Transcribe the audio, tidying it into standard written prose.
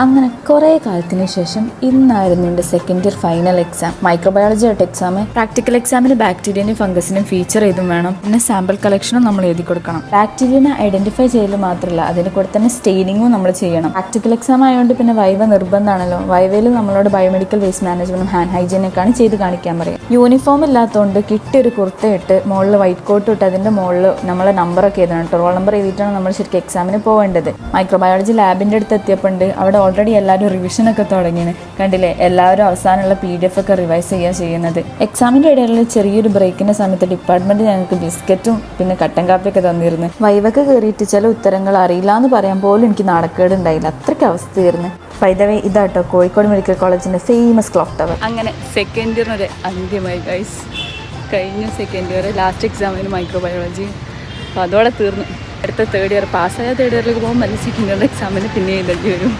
അങ്ങനെ കുറേ കാലത്തിന് ശേഷം ഇന്നായിരുന്നു എൻ്റെ second year final exam. Microbiology ആയിട്ട് എക്സാം. പ്രാക്ടിക്കൽ എക്സാമിന് ബാക്ടീരിയനും ഫംഗസിനും ഫീച്ചർ ചെയ്തും വേണം. പിന്നെ സാമ്പിൾ കളക്ഷനും നമ്മൾ എഴുതി കൊടുക്കണം. ബാക്ടീരിയനെ ഐഡന്റിഫൈ ചെയ്യൽ മാത്രമല്ല, അതിന് കൂടെ തന്നെ സ്റ്റെയിനിങ്ങും നമ്മൾ ചെയ്യണം. പ്രാക്ടിക്കൽ എക്സാം ആയതുകൊണ്ട് പിന്നെ വൈവ നിർബന്ധമാണല്ലോ. വൈവയിൽ നമ്മളോട് ബയോമെഡിക്കൽ വേസ്റ്റ് മാനേജ്മെന്റും ഹാൻഡ് ഹൈജീനൊക്കെയാണ് ചെയ്ത് കാണിക്കാൻ പറയാം. യൂണിഫോം ഇല്ലാത്തതുകൊണ്ട് കിട്ടിയൊരു കുർത്ത ഇട്ട് മുകളിൽ വൈറ്റ് കോട്ട് ഇട്ട് അതിൻ്റെ മുകളിൽ നമ്മളെ നമ്പറൊക്കെ എഴുതണം. റോൾ നമ്പർ എഴുതിയിട്ടാണ് നമ്മൾ ശരിക്കും എക്സാമിന് പോകേണ്ടത്. മൈക്രോബയോളജി ലാബിൻ്റെ അടുത്ത് എത്തിയപ്പോണ്ട് അവിടെ ഓൾറെഡി എല്ലാവരും റിവിഷനൊക്കെ തുടങ്ങിയാണ്. കണ്ടില്ലേ, എല്ലാവരും അവസാനമുള്ള PDF ഒക്കെ റിവൈസ് ചെയ്യുന്നത്. എക്സാമിൻ്റെ ഇടയിൽ ചെറിയൊരു ബ്രേക്കിൻ്റെ സമയത്ത് ഡിപ്പാർട്ട്മെൻറ്റ് ഞങ്ങൾക്ക് ബിസ്ക്കറ്റും പിന്നെ കട്ടൻ കാപ്പിയൊക്കെ തന്നിരുന്നു. വൈവൊക്കെ കയറിയിട്ട് ചില ഉത്തരങ്ങൾ അറിയില്ല എന്ന് പറയാൻ പോലും എനിക്ക് നാണക്കേടുണ്ടായില്ല. അത്രയ്ക്ക് അവസ്ഥയായിരുന്നു. വൈദവേ ഇതാട്ടോ കോഴിക്കോട് മെഡിക്കൽ കോളേജിൻ്റെ ഫേമസ് ക്ലോക്ക് ടവർ. അങ്ങനെ സെക്കൻഡ് ഇയറിനൊരു അന്ത്യമായി ഗൈസ്. കഴിഞ്ഞ സെക്കൻഡ് ഇയർ ലാസ്റ്റ് എക്സാമിന് മൈക്രോബയോളജി, അപ്പോൾ അതോടെ തീർന്നു. അടുത്ത തേർഡ് ഇയർ പാസ്സായ തേർഡ് ഇയറിലേക്ക് പോകുമ്പോൾ സെക്കൻഡ് ഇയറിൻ്റെ എക്സാമിന് പിന്നെ എഴുതേണ്ടി വരും.